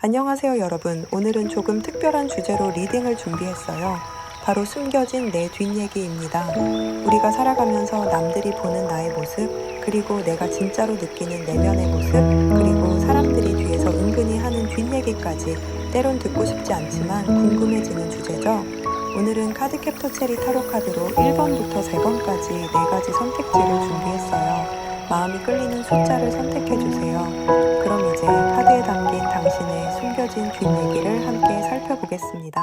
안녕하세요 여러분. 오늘은 조금 특별한 주제로 리딩을 준비했어요. 바로 숨겨진 내 뒷얘기입니다. 우리가 살아가면서 남들이 보는 나의 모습, 그리고 내가 진짜로 느끼는 내면의 모습, 그리고 사람들이 뒤에서 은근히 하는 뒷얘기까지 때론 듣고 싶지 않지만 궁금해지는 주제죠. 오늘은 카드캡터 체리 타로 카드로 1번부터 3번까지 4가지 선택지를 준비했어요. 마음이 끌리는 숫자를 선택해주세요. 그럼 이제 카드에 담긴 당신의 숨겨진 뒷얘기를 함께 살펴보겠습니다.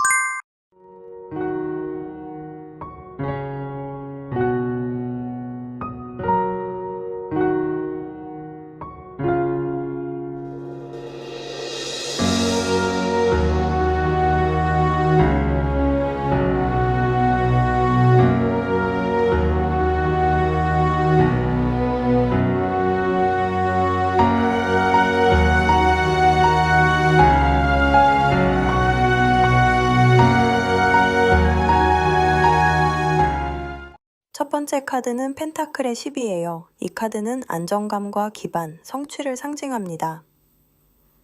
첫 번째 카드는 펜타클의 10이에요. 이 카드는 안정감과 기반, 성취를 상징합니다.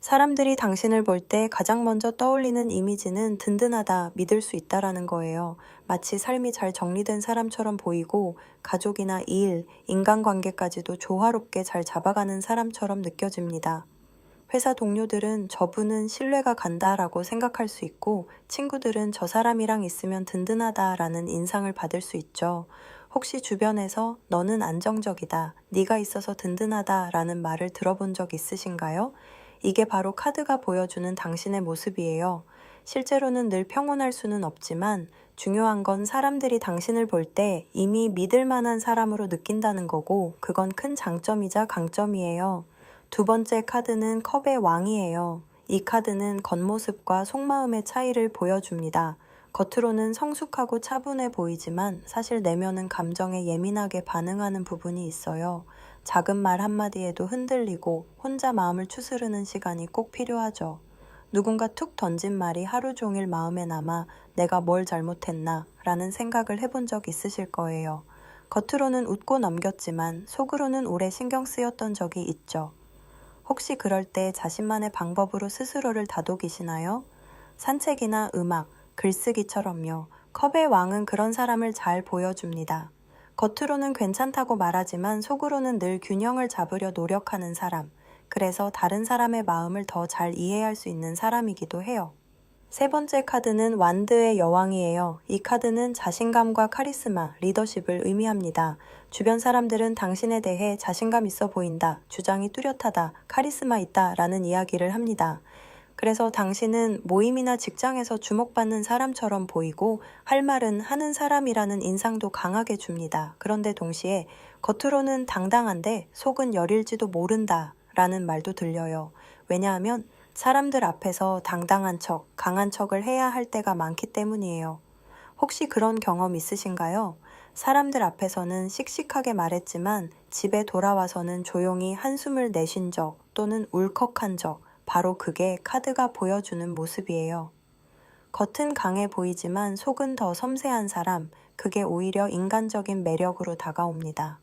사람들이 당신을 볼 때 가장 먼저 떠올리는 이미지는 든든하다, 믿을 수 있다라는 거예요. 마치 삶이 잘 정리된 사람처럼 보이고 가족이나 일, 인간관계까지도 조화롭게 잘 잡아가는 사람처럼 느껴집니다. 회사 동료들은 저분은 신뢰가 간다라고 생각할 수 있고 친구들은 저 사람이랑 있으면 든든하다라는 인상을 받을 수 있죠. 혹시 주변에서 너는 안정적이다, 네가 있어서 든든하다라는 말을 들어본 적 있으신가요? 이게 바로 카드가 보여주는 당신의 모습이에요. 실제로는 늘 평온할 수는 없지만 중요한 건 사람들이 당신을 볼 때 이미 믿을 만한 사람으로 느낀다는 거고 그건 큰 장점이자 강점이에요. 두 번째 카드는 컵의 왕이에요. 이 카드는 겉모습과 속마음의 차이를 보여줍니다. 겉으로는 성숙하고 차분해 보이지만 사실 내면은 감정에 예민하게 반응하는 부분이 있어요. 작은 말 한마디에도 흔들리고 혼자 마음을 추스르는 시간이 꼭 필요하죠. 누군가 툭 던진 말이 하루 종일 마음에 남아 내가 뭘 잘못했나 라는 생각을 해본 적 있으실 거예요. 겉으로는 웃고 넘겼지만 속으로는 오래 신경 쓰였던 적이 있죠. 혹시 그럴 때 자신만의 방법으로 스스로를 다독이시나요? 산책이나 음악, 글쓰기처럼요. 컵의 왕은 그런 사람을 잘 보여줍니다. 겉으로는 괜찮다고 말하지만 속으로는 늘 균형을 잡으려 노력하는 사람. 그래서 다른 사람의 마음을 더 잘 이해할 수 있는 사람이기도 해요. 세 번째 카드는 완드의 여왕이에요. 이 카드는 자신감과 카리스마, 리더십을 의미합니다. 주변 사람들은 당신에 대해 자신감 있어 보인다, 주장이 뚜렷하다, 카리스마 있다 라는 이야기를 합니다. 그래서 당신은 모임이나 직장에서 주목받는 사람처럼 보이고 할 말은 하는 사람이라는 인상도 강하게 줍니다. 그런데 동시에 겉으로는 당당한데 속은 여릴지도 모른다 라는 말도 들려요. 왜냐하면 사람들 앞에서 당당한 척, 강한 척을 해야 할 때가 많기 때문이에요. 혹시 그런 경험 있으신가요? 사람들 앞에서는 씩씩하게 말했지만 집에 돌아와서는 조용히 한숨을 내쉰 적 또는 울컥한 적, 바로 그게 카드가 보여주는 모습이에요. 겉은 강해 보이지만 속은 더 섬세한 사람, 그게 오히려 인간적인 매력으로 다가옵니다.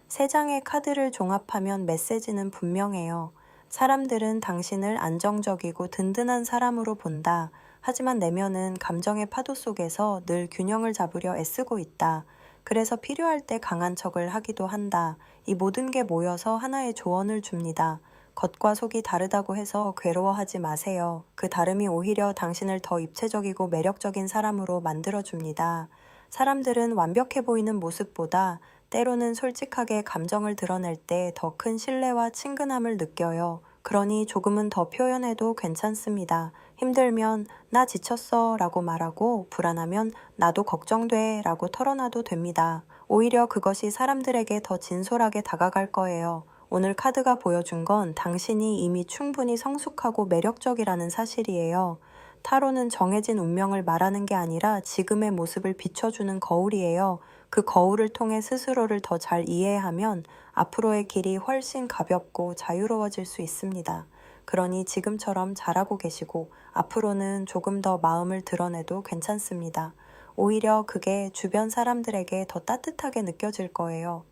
세 장의 카드를 종합하면 메시지는 분명해요. 사람들은 당신을 안정적이고 든든한 사람으로 본다. 하지만 내면은 감정의 파도 속에서 늘 균형을 잡으려 애쓰고 있다. 그래서 필요할 때 강한 척을 하기도 한다. 이 모든 게 모여서 하나의 조언을 줍니다. 겉과 속이 다르다고 해서 괴로워하지 마세요. 그 다름이 오히려 당신을 더 입체적이고 매력적인 사람으로 만들어줍니다. 사람들은 완벽해 보이는 모습보다 때로는 솔직하게 감정을 드러낼 때 더 큰 신뢰와 친근함을 느껴요. 그러니 조금은 더 표현해도 괜찮습니다. 힘들면 나 지쳤어 라고 말하고 불안하면 나도 걱정돼 라고 털어놔도 됩니다. 오히려 그것이 사람들에게 더 진솔하게 다가갈 거예요. 오늘 카드가 보여준 건 당신이 이미 충분히 성숙하고 매력적이라는 사실이에요. 타로는 정해진 운명을 말하는 게 아니라 지금의 모습을 비춰주는 거울이에요. 그 거울을 통해 스스로를 더 잘 이해하면 앞으로의 길이 훨씬 가볍고 자유로워질 수 있습니다. 그러니 지금처럼 잘하고 계시고 앞으로는 조금 더 마음을 드러내도 괜찮습니다. 오히려 그게 주변 사람들에게 더 따뜻하게 느껴질 거예요.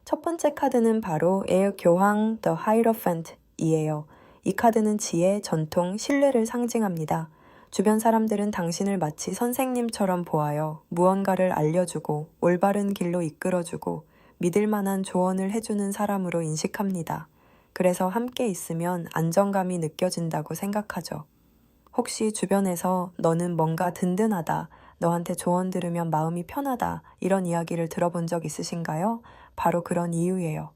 첫 번째 카드는 바로 에어 교황 The Hierophant이에요. 이 카드는 지혜, 전통, 신뢰를 상징합니다. 주변 사람들은 당신을 마치 선생님처럼 보아요. 무언가를 알려주고 올바른 길로 이끌어주고 믿을 만한 조언을 해주는 사람으로 인식합니다. 그래서 함께 있으면 안정감이 느껴진다고 생각하죠. 혹시 주변에서 너는 뭔가 든든하다, 너한테 조언 들으면 마음이 편하다, 이런 이야기를 들어본 적 있으신가요? 바로 그런 이유예요.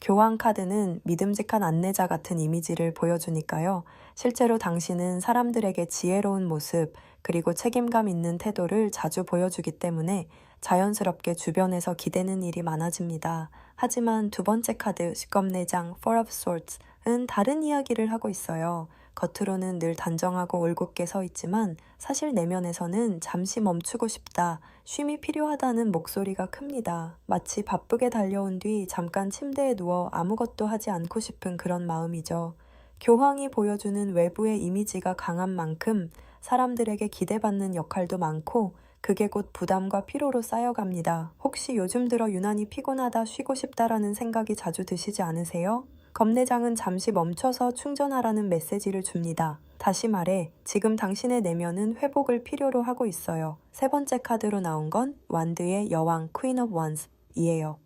교황 카드는 믿음직한 안내자 같은 이미지를 보여주니까요. 실제로 당신은 사람들에게 지혜로운 모습, 그리고 책임감 있는 태도를 자주 보여주기 때문에 자연스럽게 주변에서 기대는 일이 많아집니다. 하지만 두 번째 카드, 십검내장, Four of Swords은 다른 이야기를 하고 있어요. 겉으로는 늘 단정하고 올곧게 서 있지만 사실 내면에서는 잠시 멈추고 싶다, 쉼이 필요하다는 목소리가 큽니다. 마치 바쁘게 달려온 뒤 잠깐 침대에 누워 아무것도 하지 않고 싶은 그런 마음이죠. 교황이 보여주는 외부의 이미지가 강한 만큼 사람들에게 기대받는 역할도 많고 그게 곧 부담과 피로로 쌓여갑니다. 혹시 요즘 들어 유난히 피곤하다, 쉬고 싶다라는 생각이 자주 드시지 않으세요? 검내장은 잠시 멈춰서 충전하라는 메시지를 줍니다. 다시 말해, 지금 당신의 내면은 회복을 필요로 하고 있어요. 세 번째 카드로 나온 건 완드의 여왕, Queen of Wands이에요.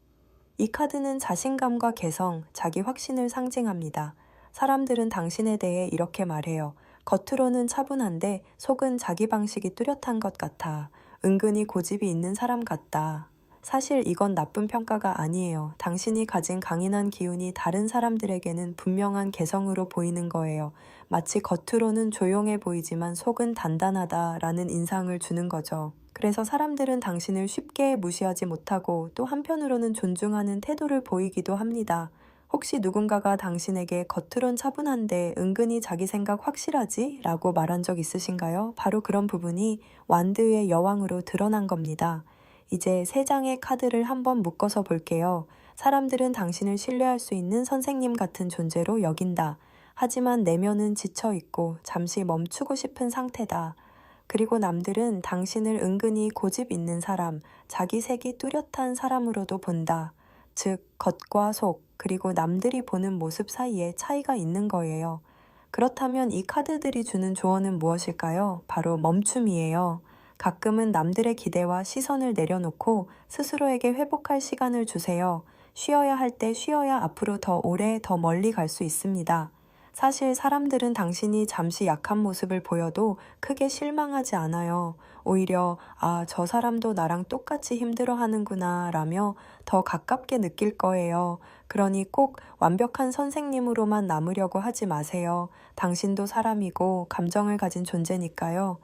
이 카드는 자신감과 개성, 자기 확신을 상징합니다. 사람들은 당신에 대해 이렇게 말해요. 겉으로는 차분한데 속은 자기 방식이 뚜렷한 것 같아. 은근히 고집이 있는 사람 같다. 사실 이건 나쁜 평가가 아니에요. 당신이 가진 강인한 기운이 다른 사람들에게는 분명한 개성으로 보이는 거예요. 마치 겉으로는 조용해 보이지만 속은 단단하다라는 인상을 주는 거죠. 그래서 사람들은 당신을 쉽게 무시하지 못하고 또 한편으로는 존중하는 태도를 보이기도 합니다. 혹시 누군가가 당신에게 겉으론 차분한데 은근히 자기 생각 확실하지? 라고 말한 적 있으신가요? 바로 그런 부분이 완드의 여왕으로 드러난 겁니다. 이제 세 장의 카드를 한번 묶어서 볼게요. 사람들은 당신을 신뢰할 수 있는 선생님 같은 존재로 여긴다. 하지만 내면은 지쳐있고 잠시 멈추고 싶은 상태다. 그리고 남들은 당신을 은근히 고집 있는 사람, 자기 색이 뚜렷한 사람으로도 본다. 즉, 겉과 속, 그리고 남들이 보는 모습 사이에 차이가 있는 거예요. 그렇다면 이 카드들이 주는 조언은 무엇일까요? 바로 멈춤이에요. 가끔은 남들의 기대와 시선을 내려놓고 스스로에게 회복할 시간을 주세요. 쉬어야 할 때 쉬어야 앞으로 더 오래, 더 멀리 갈 수 있습니다. 사실 사람들은 당신이 잠시 약한 모습을 보여도 크게 실망하지 않아요. 오히려 저 사람도 나랑 똑같이 힘들어하는구나 라며 더 가깝게 느낄 거예요. 그러니 꼭 완벽한 선생님으로만 남으려고 하지 마세요. 당신도 사람이고 감정을 가진 존재니까요.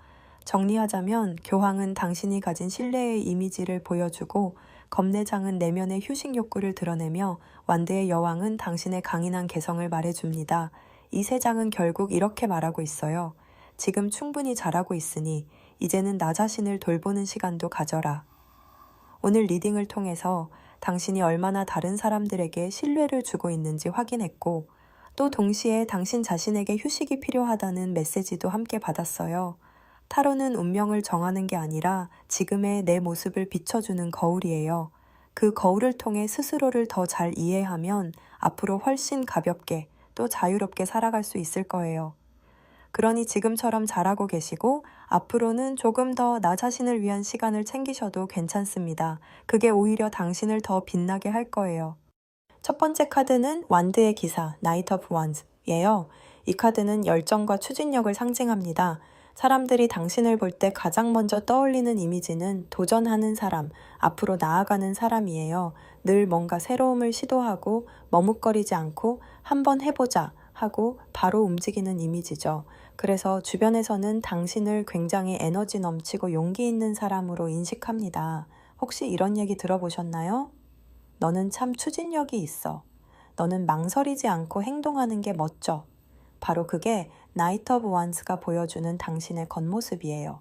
정리하자면 교황은 당신이 가진 신뢰의 이미지를 보여주고 검내장은 내면의 휴식 욕구를 드러내며 완드의 여왕은 당신의 강인한 개성을 말해줍니다. 이 세 장은 결국 이렇게 말하고 있어요. 지금 충분히 잘하고 있으니 이제는 나 자신을 돌보는 시간도 가져라. 오늘 리딩을 통해서 당신이 얼마나 다른 사람들에게 신뢰를 주고 있는지 확인했고 또 동시에 당신 자신에게 휴식이 필요하다는 메시지도 함께 받았어요. 타로는 운명을 정하는 게 아니라 지금의 내 모습을 비춰주는 거울이에요. 그 거울을 통해 스스로를 더 잘 이해하면 앞으로 훨씬 가볍게 또 자유롭게 살아갈 수 있을 거예요. 그러니 지금처럼 잘하고 계시고 앞으로는 조금 더 나 자신을 위한 시간을 챙기셔도 괜찮습니다. 그게 오히려 당신을 더 빛나게 할 거예요. 첫 번째 카드는 완드의 기사, 나이트 오브 원스예요. 이 카드는 열정과 추진력을 상징합니다. 사람들이 당신을 볼 때 가장 먼저 떠올리는 이미지는 도전하는 사람, 앞으로 나아가는 사람이에요. 늘 뭔가 새로움을 시도하고 머뭇거리지 않고 한번 해보자 하고 바로 움직이는 이미지죠. 그래서 주변에서는 당신을 굉장히 에너지 넘치고 용기 있는 사람으로 인식합니다. 혹시 이런 얘기 들어보셨나요? 너는 참 추진력이 있어. 너는 망설이지 않고 행동하는 게 멋져. 바로 그게 나이트 오브 원스가 보여주는 당신의 겉모습이에요.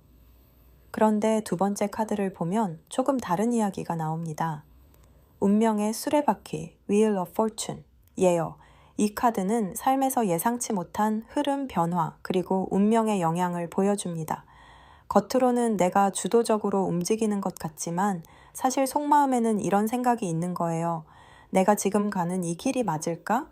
그런데 두 번째 카드를 보면 조금 다른 이야기가 나옵니다. 운명의 수레바퀴, Wheel of Fortune예요. 이 카드는 삶에서 예상치 못한 흐름 변화 그리고 운명의 영향을 보여줍니다. 겉으로는 내가 주도적으로 움직이는 것 같지만 사실 속마음에는 이런 생각이 있는 거예요. 내가 지금 가는 이 길이 맞을까?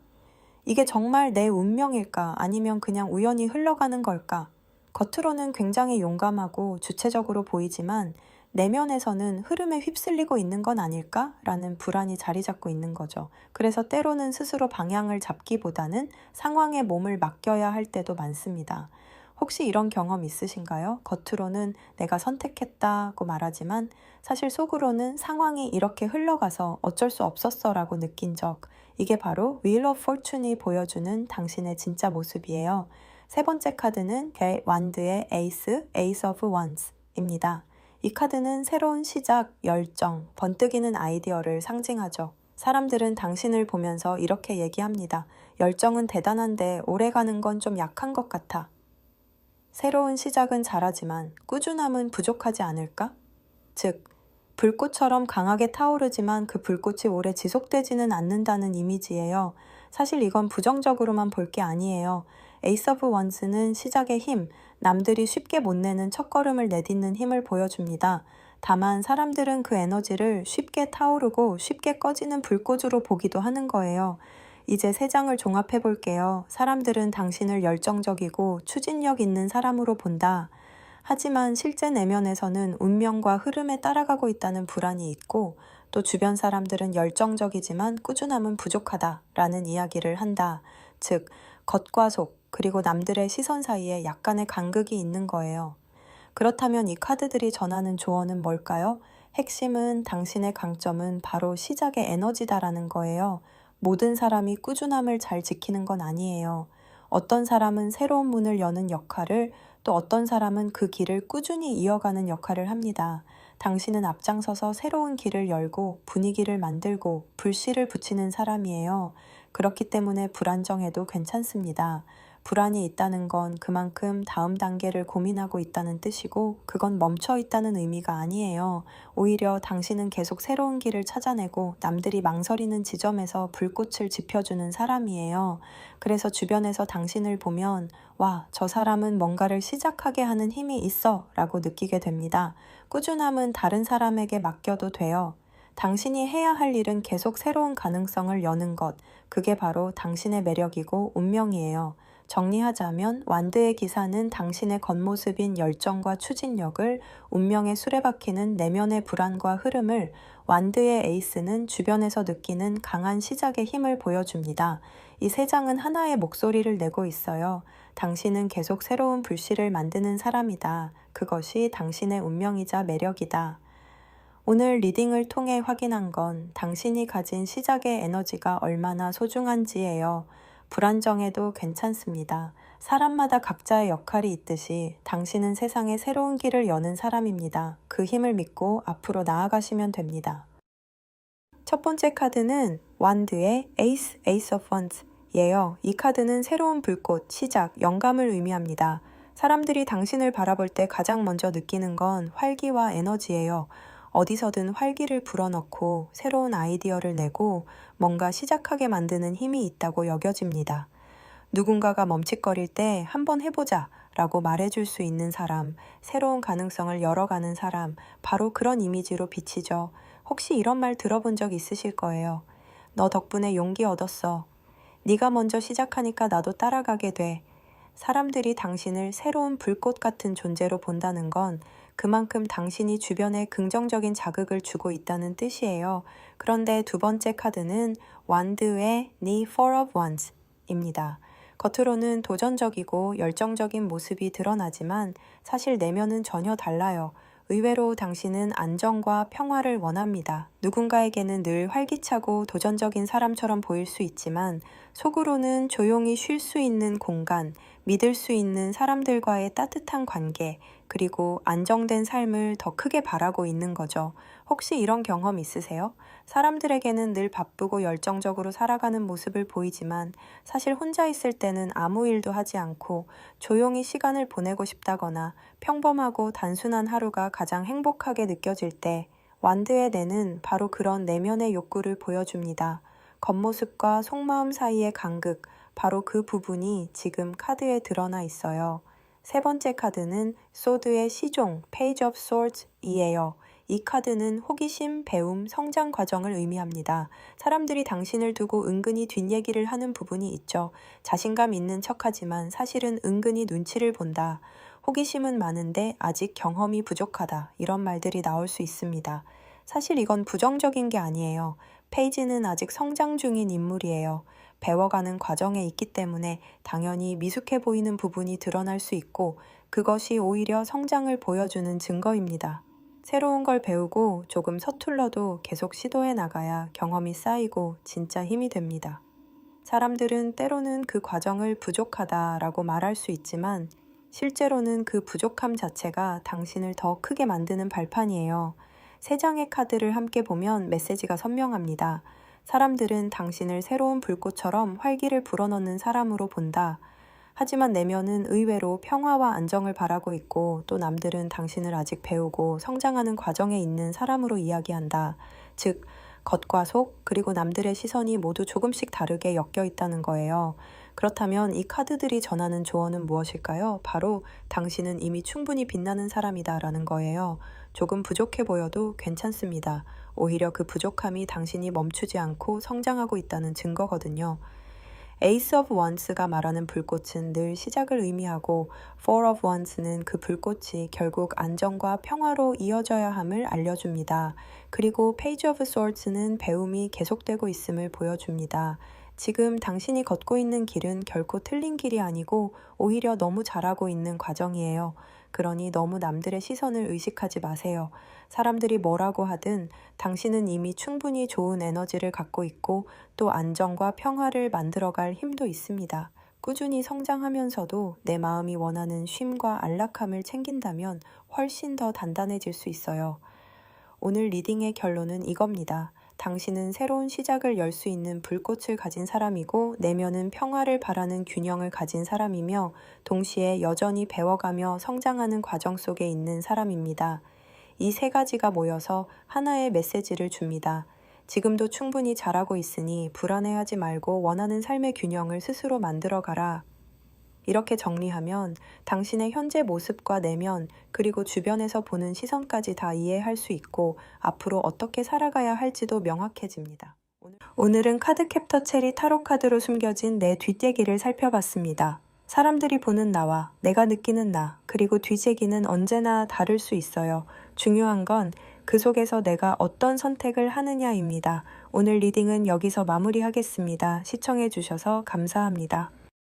이게 정말 내 운명일까? 아니면 그냥 우연히 흘러가는 걸까? 겉으로는 굉장히 용감하고 주체적으로 보이지만 내면에서는 흐름에 휩쓸리고 있는 건 아닐까? 라는 불안이 자리 잡고 있는 거죠. 그래서 때로는 스스로 방향을 잡기보다는 상황에 몸을 맡겨야 할 때도 많습니다. 혹시 이런 경험 있으신가요? 겉으로는 내가 선택했다고 말하지만 사실 속으로는 상황이 이렇게 흘러가서 어쩔 수 없었어 라고 느낀 적. 이게 바로 Wheel of Fortune이 보여주는 당신의 진짜 모습이에요. 세 번째 카드는 완드의 에이스, Ace of Wands입니다. 이 카드는 새로운 시작, 열정, 번뜩이는 아이디어를 상징하죠. 사람들은 당신을 보면서 이렇게 얘기합니다. 열정은 대단한데 오래가는 건 좀 약한 것 같아. 새로운 시작은 잘하지만 꾸준함은 부족하지 않을까? 즉, 불꽃처럼 강하게 타오르지만 그 불꽃이 오래 지속되지는 않는다는 이미지예요. 사실 이건 부정적으로만 볼 게 아니에요. 에이스 오브 원스는 시작의 힘, 남들이 쉽게 못 내는 첫걸음을 내딛는 힘을 보여줍니다. 다만 사람들은 그 에너지를 쉽게 타오르고 쉽게 꺼지는 불꽃으로 보기도 하는 거예요. 이제 세 장을 종합해 볼게요. 사람들은 당신을 열정적이고 추진력 있는 사람으로 본다. 하지만 실제 내면에서는 운명과 흐름에 따라가고 있다는 불안이 있고 또 주변 사람들은 열정적이지만 꾸준함은 부족하다라는 이야기를 한다. 즉, 겉과 속, 그리고 남들의 시선 사이에 약간의 간극이 있는 거예요. 그렇다면 이 카드들이 전하는 조언은 뭘까요? 핵심은 당신의 강점은 바로 시작의 에너지다라는 거예요. 모든 사람이 꾸준함을 잘 지키는 건 아니에요. 어떤 사람은 새로운 문을 여는 역할을, 또 어떤 사람은 그 길을 꾸준히 이어가는 역할을 합니다. 당신은 앞장서서 새로운 길을 열고 분위기를 만들고 불씨를 붙이는 사람이에요. 그렇기 때문에 불안정해도 괜찮습니다. 불안이 있다는 건 그만큼 다음 단계를 고민하고 있다는 뜻이고 그건 멈춰 있다는 의미가 아니에요. 오히려 당신은 계속 새로운 길을 찾아내고 남들이 망설이는 지점에서 불꽃을 지펴주는 사람이에요. 그래서 주변에서 당신을 보면 와, 저 사람은 뭔가를 시작하게 하는 힘이 있어 라고 느끼게 됩니다. 꾸준함은 다른 사람에게 맡겨도 돼요. 당신이 해야 할 일은 계속 새로운 가능성을 여는 것. 그게 바로 당신의 매력이고 운명이에요. 정리하자면 완드의 기사는 당신의 겉모습인 열정과 추진력을, 운명의 수레바퀴는 내면의 불안과 흐름을, 완드의 에이스는 주변에서 느끼는 강한 시작의 힘을 보여줍니다. 이 세 장은 하나의 목소리를 내고 있어요. 당신은 계속 새로운 불씨를 만드는 사람이다. 그것이 당신의 운명이자 매력이다. 오늘 리딩을 통해 확인한 건 당신이 가진 시작의 에너지가 얼마나 소중한지예요. 불안정해도 괜찮습니다. 사람마다 각자의 역할이 있듯이 당신은 세상에 새로운 길을 여는 사람입니다. 그 힘을 믿고 앞으로 나아가시면 됩니다. 첫 번째 카드는 완드의 에이스, 에이스 오브 원스예요. 이 카드는 새로운 불꽃, 시작, 영감을 의미합니다. 사람들이 당신을 바라볼 때 가장 먼저 느끼는 건 활기와 에너지예요. 어디서든 활기를 불어넣고 새로운 아이디어를 내고 뭔가 시작하게 만드는 힘이 있다고 여겨집니다. 누군가가 멈칫거릴 때 한번 해보자 라고 말해줄 수 있는 사람, 새로운 가능성을 열어가는 사람, 바로 그런 이미지로 비치죠. 혹시 이런 말 들어본 적 있으실 거예요. 너 덕분에 용기 얻었어. 네가 먼저 시작하니까 나도 따라가게 돼. 사람들이 당신을 새로운 불꽃 같은 존재로 본다는 건 그만큼 당신이 주변에 긍정적인 자극을 주고 있다는 뜻이에요. 그런데 두 번째 카드는 완드의 The Four of Wands입니다. 겉으로는 도전적이고 열정적인 모습이 드러나지만 사실 내면은 전혀 달라요. 의외로 당신은 안정과 평화를 원합니다. 누군가에게는 늘 활기차고 도전적인 사람처럼 보일 수 있지만 속으로는 조용히 쉴 수 있는 공간, 믿을 수 있는 사람들과의 따뜻한 관계, 그리고 안정된 삶을 더 크게 바라고 있는 거죠. 혹시 이런 경험 있으세요? 사람들에게는 늘 바쁘고 열정적으로 살아가는 모습을 보이지만 사실 혼자 있을 때는 아무 일도 하지 않고 조용히 시간을 보내고 싶다거나 평범하고 단순한 하루가 가장 행복하게 느껴질 때 완드의 뇌는 바로 그런 내면의 욕구를 보여줍니다. 겉모습과 속마음 사이의 간극, 바로 그 부분이 지금 카드에 드러나 있어요. 세 번째 카드는 소드의 시종, Page of Swords이에요. 이 카드는 호기심, 배움, 성장 과정을 의미합니다. 사람들이 당신을 두고 은근히 뒷얘기를 하는 부분이 있죠. 자신감 있는 척하지만 사실은 은근히 눈치를 본다. 호기심은 많은데 아직 경험이 부족하다. 이런 말들이 나올 수 있습니다. 사실 이건 부정적인 게 아니에요. 페이지는 아직 성장 중인 인물이에요. 배워가는 과정에 있기 때문에 당연히 미숙해 보이는 부분이 드러날 수 있고 그것이 오히려 성장을 보여주는 증거입니다. 새로운 걸 배우고 조금 서툴러도 계속 시도해 나가야 경험이 쌓이고 진짜 힘이 됩니다. 사람들은 때로는 그 과정을 부족하다라고 말할 수 있지만 실제로는 그 부족함 자체가 당신을 더 크게 만드는 발판이에요. 세 장의 카드를 함께 보면 메시지가 선명합니다. 사람들은 당신을 새로운 불꽃처럼 활기를 불어넣는 사람으로 본다. 하지만 내면은 의외로 평화와 안정을 바라고 있고 또 남들은 당신을 아직 배우고 성장하는 과정에 있는 사람으로 이야기한다. 즉, 겉과 속, 그리고 남들의 시선이 모두 조금씩 다르게 엮여 있다는 거예요. 그렇다면 이 카드들이 전하는 조언은 무엇일까요? 바로 당신은 이미 충분히 빛나는 사람이다 라는 거예요. 조금 부족해 보여도 괜찮습니다. 오히려 그 부족함이 당신이 멈추지 않고 성장하고 있다는 증거거든요. Ace of Wands가 말하는 불꽃은 늘 시작을 의미하고 Four of Wands는 그 불꽃이 결국 안정과 평화로 이어져야 함을 알려줍니다. 그리고 Page of Swords는 배움이 계속되고 있음을 보여줍니다. 지금 당신이 걷고 있는 길은 결코 틀린 길이 아니고 오히려 너무 잘하고 있는 과정이에요. 그러니 너무 남들의 시선을 의식하지 마세요. 사람들이 뭐라고 하든 당신은 이미 충분히 좋은 에너지를 갖고 있고 또 안정과 평화를 만들어갈 힘도 있습니다. 꾸준히 성장하면서도 내 마음이 원하는 쉼과 안락함을 챙긴다면 훨씬 더 단단해질 수 있어요. 오늘 리딩의 결론은 이겁니다. 당신은 새로운 시작을 열 수 있는 불꽃을 가진 사람이고 내면은 평화를 바라는 균형을 가진 사람이며 동시에 여전히 배워가며 성장하는 과정 속에 있는 사람입니다. 이 세 가지가 모여서 하나의 메시지를 줍니다. 지금도 충분히 잘하고 있으니 불안해하지 말고 원하는 삶의 균형을 스스로 만들어가라. 이렇게 정리하면 당신의 현재 모습과 내면 그리고 주변에서 보는 시선까지 다 이해할 수 있고 앞으로 어떻게 살아가야 할지도 명확해집니다. 오늘은 카드캡터 체리 타로 카드로 숨겨진 내 뒷얘기를 살펴봤습니다. 사람들이 보는 나와 내가 느끼는 나 그리고 뒷얘기는 언제나 다를 수 있어요. 중요한 건 그 속에서 내가 어떤 선택을 하느냐입니다. 오늘 리딩은 여기서 마무리하겠습니다. 시청해주셔서 감사합니다.